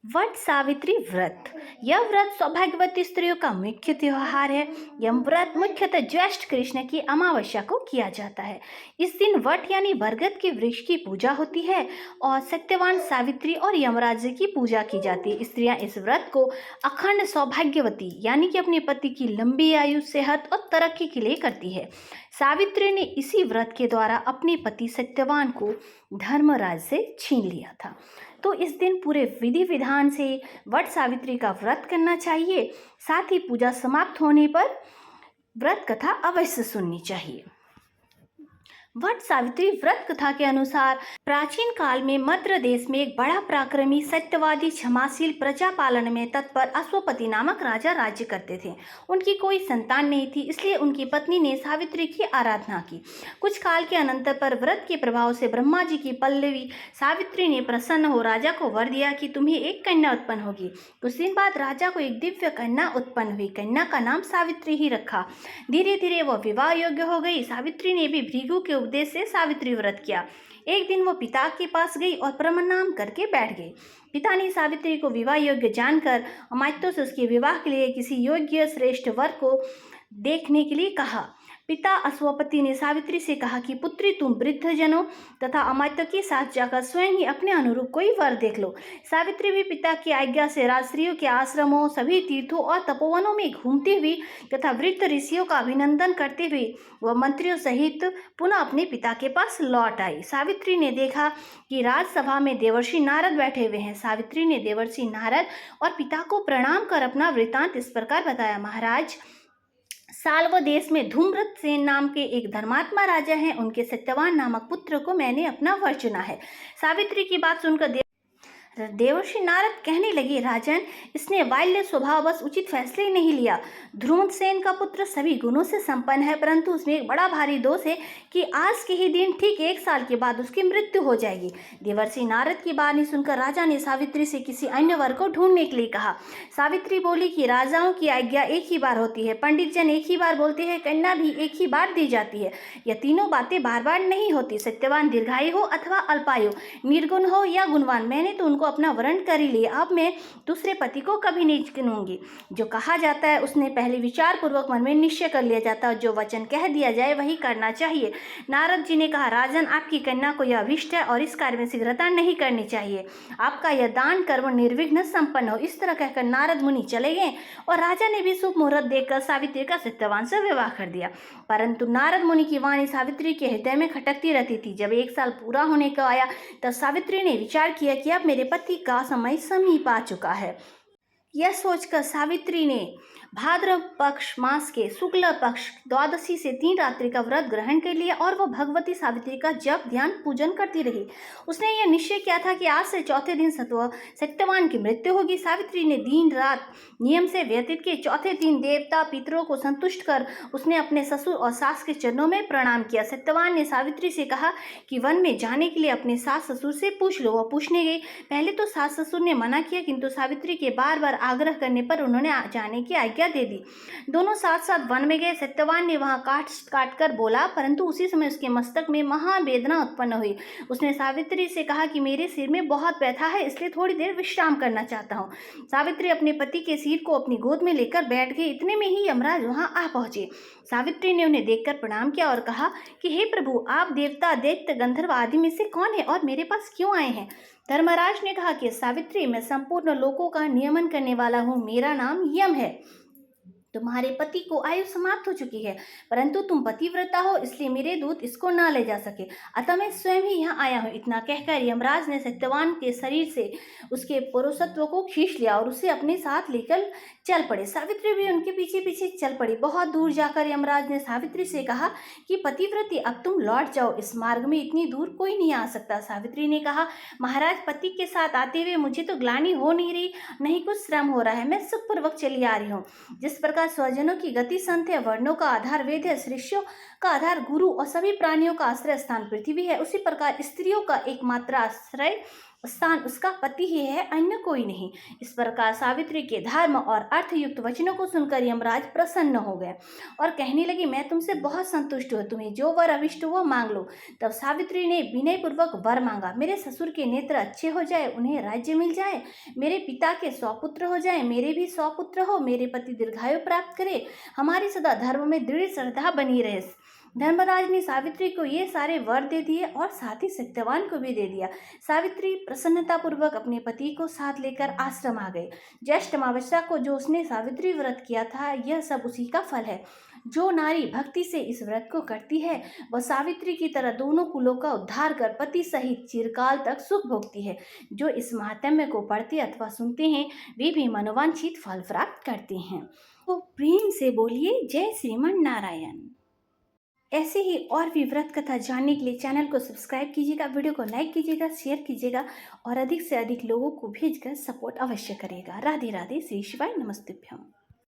वट सावित्री व्रत। यह व्रत सौभाग्यवती स्त्रियों का मुख्य त्योहार है। यह व्रत मुख्यतः ज्येष्ठ कृष्ण की अमावस्या को किया जाता है। इस दिन वट यानी बरगद के वृक्ष की पूजा होती है और सत्यवान सावित्री और यमराज की पूजा की जाती है। स्त्रियां इस व्रत को अखंड सौभाग्यवती यानी कि अपने पति की लंबी आयु, सेहत और तरक्की के लिए करती है। सावित्री ने इसी व्रत के द्वारा अपने पति सत्यवान को धर्मराज से छीन लिया था। तो इस दिन पूरे विधि विधान से वट सावित्री का व्रत करना चाहिए। साथ ही पूजा समाप्त होने पर व्रत कथा अवश्य सुननी चाहिए। वट सावित्री व्रत कथा के अनुसार प्राचीन काल में मद्र देश में एक बड़ा पराक्रमी, सत्यवादी, क्षमाशील, प्रजा पालन में तत्पर अश्वपति नामक राजा राज्य करते थे। उनकी कोई संतान नहीं थी, इसलिए उनकी पत्नी ने सावित्री की आराधना की। कुछ काल के अनंतर पर व्रत के प्रभाव से ब्रह्मा जी की पल्लवी सावित्री ने प्रसन्न हो राजा को वर दिया कि तुम्हें एक कन्या उत्पन्न होगी। कुछ दिन बाद राजा को एक दिव्य कन्या उत्पन्न हुई। कन्या का नाम सावित्री ही रखा। धीरे धीरे वह विवाह योग्य हो गई। सावित्री ने भी भृगु के उपदेश से सावित्री व्रत किया। एक दिन वो पिता के पास गई और प्रणाम करके बैठ गई। पिता ने सावित्री को विवाह योग्य जानकर अमात्यों से उसके विवाह के लिए किसी योग्य श्रेष्ठ वर को देखने के लिए कहा। पिता अश्वपति ने सावित्री से कहा कि पुत्री, तुम वृद्ध जनों तथा अमात्यों के साथ जाकर स्वयं ही अपने अनुरूप कोई वर देख लो। सावित्री भी पिता की आज्ञा से राजस्त्रियों के आश्रमों, सभी तीर्थों और तपोवनों में घूमती हुई तथा वृद्ध ऋषियों का अभिनंदन करते हुए वह मंत्रियों सहित पुनः अपने पिता के पास लौट आई। सावित्री ने देखा कि राजसभा में देवर्षि नारद बैठे हुए हैं। सावित्री ने देवर्षि नारद और पिता को प्रणाम कर अपना वृतांत इस प्रकार बताया। महाराज, साल्व देश में धूम्रसेन नाम के एक धर्मात्मा राजा हैं। उनके सत्यवान नामक पुत्र को मैंने अपना वर चुना है। सावित्री की बात सुनकर देवर्षि नारद कहने लगे, राजन, इसने बाल्य स्वभाव बस उचित फैसले ही नहीं लिया। ध्रुवसेन का पुत्र सभी गुणों से संपन्न है, परंतु उसमें एक बड़ा भारी दोष है कि आज के ही दिन ठीक 1 साल के बाद उसकी मृत्यु हो जाएगी। देवर्षि नारद की बात सुनकर राजा ने सावित्री से किसी अन्य वर को ढूंढने के लिए कहा। सावित्री बोली कि राजाओं की आज्ञा एक ही बार होती है, पंडित जन एक ही बार बोलते हैं, कन्या भी एक ही बार दी जाती है। यह तीनों बातें बार बार नहीं होती। सत्यवान दीर्घायु हो अथवा अल्पायु, निर्गुण हो या गुणवान, मैंने तो को अपना वरण कर ही लिया। अब मैं दूसरे पति को कभी नहीं चुनूंगी। जो कहा जाता है उसने पहले विचार पूर्वक मन में निश्चय कर लिया जाता है। जो वचन कह दिया जाए वही करना चाहिए। नारद जी ने कहा, राजन, आपकी कन्या को यह अभिष्ट है और इस कार्य में शीघ्रता नहीं करनी चाहिए। आपका यह दान कर्म निर्विघ्न संपन्न हो। इस तरह कहकर नारद मुनि चले गए और राजा ने भी शुभ मुहूर्त देखकर सावित्री का सत्यवान से विवाह कर दिया। परंतु नारद मुनि की वाणी सावित्री के हृदय में खटकती रहती थी। जब 1 साल पूरा होने का आया तब सावित्री ने विचार किया कि अब मेरे पति का समय समीप आ चुका है। यह सोचकर सावित्री ने भाद्रव पक्ष मास के शुक्ल पक्ष द्वादशी से 3 रात्रि का व्रत ग्रहण कर लिया और वह भगवती सावित्री का जप ध्यान पूजन करती रही। उसने यह निश्चय किया था कि आज से चौथे दिन सत्यवान की मृत्यु होगी। सावित्री ने दिन रात नियम से व्यतीत किए। चौथे दिन देवता पितरों को संतुष्ट कर उसने अपने ससुर और सास के चरणों में प्रणाम किया। सत्यवान ने सावित्री से कहा कि वन में जाने के लिए अपने सास ससुर से पूछ लो। वह पूछने गई। पहले तो सास ससुर ने मना किया, किंतु सावित्री के बार बार आग्रह करने पर उन्होंने जाने की आज्ञा दे दी। दोनों साथ साथ वन में गए। सत्यवान ने वहां काट कर बोला, परंतु उसी समय उसके मस्तक में महावेदना उत्पन्न हुई। उसने सावित्री से कहा कि मेरे सिर में बहुत व्यथा है, इसलिए थोड़ी देर विश्राम करना चाहता हूँ। सावित्री अपने पति के सिर को अपनी गोद में लेकर बैठ गई। इतने में ही यमराज वहां आ पहुंचे। सावित्री ने उन्हें देखकर प्रणाम किया और कहा कि हे प्रभु, आप देवता, दैत्य, गंधर्व आदि में से कौन है और मेरे पास क्यों आए हैं? धर्मराज ने कहा कि सावित्री, मैं संपूर्ण लोकों का नियमन करने वाला हूँ। मेरा नाम यम है। तुम्हारे पति को आयु समाप्त हो चुकी है, परंतु तुम पतिव्रता हो, इसलिए मेरे दूत इसको न ले जा सके, अतः मैं स्वयं ही यहाँ आया हूँ। इतना कहकर यमराज ने सत्यवान के शरीर से उसके पुरुषत्व को खींच लिया और उसे अपने साथ लेकर चल पड़े। सावित्री भी उनके पीछे पीछे चल पड़ी। बहुत दूर जाकर यमराज ने सावित्री से कहा कि पतिव्रती, अब तुम लौट जाओ, इस मार्ग में इतनी दूर कोई नहीं आ सकता। सावित्री ने कहा, महाराज, पति के साथ आते हुए मुझे तो ग्लानि हो नहीं रही, नहीं कुछ श्रम हो रहा है, मैं सुखपूर्वक चली आ रही हूँ। जिस प्रकार स्वजनों की गति संत है, वर्णों का आधार वेद है, शिष्यों का आधार गुरु और सभी प्राणियों का आश्रय स्थान पृथ्वी है, उसी प्रकार स्त्रियों का एकमात्र आश्रय स्थान उसका पति ही है, अन्य कोई नहीं। इस प्रकार सावित्री के धर्म और अर्थयुक्त वचनों को सुनकर यमराज प्रसन्न हो गए और कहने लगे, मैं तुमसे बहुत संतुष्ट हूँ, तुम्हें जो वर अविष्ट हो मांग लो। तब सावित्री ने विनय पूर्वक वर मांगा, मेरे ससुर के नेत्र अच्छे हो जाए, उन्हें राज्य मिल जाए, मेरे पिता के 100 पुत्र हो जाए, मेरे भी 100 पुत्र हो, मेरे पति दीर्घायु प्राप्त करे, हमारी सदा धर्म में दृढ़ श्रद्धा बनी रहे। धर्मराज ने सावित्री को ये सारे वर दे दिए और साथ ही सत्यवान को भी दे दिया। सावित्री प्रसन्नतापूर्वक अपने पति को साथ लेकर आश्रम आ गए। ज्येष्ठ अमावस्या को जो उसने सावित्री व्रत किया था, यह सब उसी का फल है। जो नारी भक्ति से इस व्रत को करती है, वह सावित्री की तरह दोनों कुलों का उद्धार कर पति सहित चिरकाल तक सुख भोगती है। जो इस महात्म्य को पढ़ते अथवा सुनते हैं, वे भी मनोवांछित फल प्राप्त करते हैं। तो प्रेम से बोलिए जय श्रीमन नारायण। ऐसे ही और भी व्रत कथा जानने के लिए चैनल को सब्सक्राइब कीजिएगा, वीडियो को लाइक कीजिएगा, शेयर कीजिएगा और अधिक से अधिक लोगों को भेजकर सपोर्ट अवश्य करिएगा। राधे राधे, श्री शिवाय, नमस्तुभ्यम।